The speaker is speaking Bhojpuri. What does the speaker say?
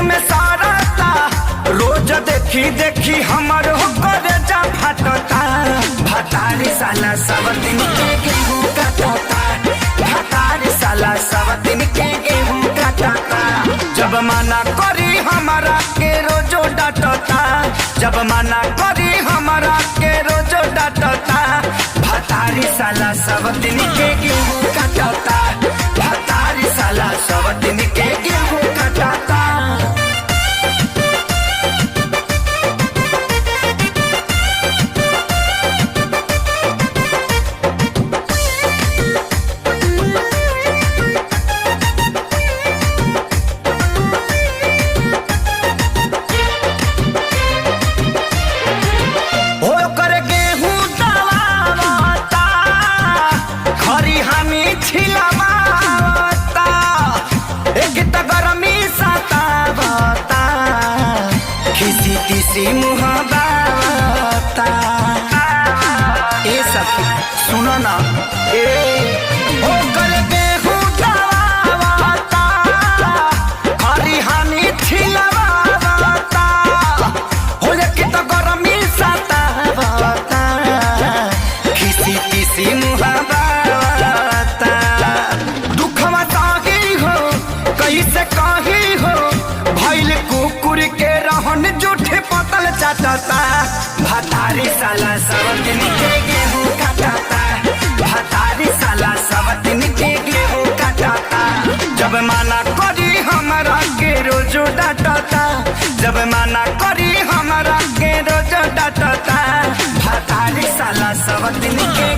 में सारता रोज देखी देखी हमर होकर जा फटता भतारी साला सब दिन के गेहूं काटता भतारी साला सब दिन के गेहूं काटता जब मना करी हमारा के रोजो डांटता जब मना करी हमारा के रोजो डांटता भतारी साला सब दिन के गेहूं काटता भतारी साला सब दिन के गेहूं काटता। किसी मुहावता ए सखी सुनो ना ए हो कर गेहूं दवावता हरी हानि छिलवावता हो लेके तो गरमी सतावता किसी मुहावता दुखवा ताही हो कैसे कही हो भइल कुकुर के रहन जूठे पतल चाटता भतारी साला सब दिन के गेहूं काटता भतारी साला सब दिन के गेहूं काटता जब मना करी हमारा के रोजो डांटता जब मना करी हमारा के रोजो डांटता भतारी साला सब दिन के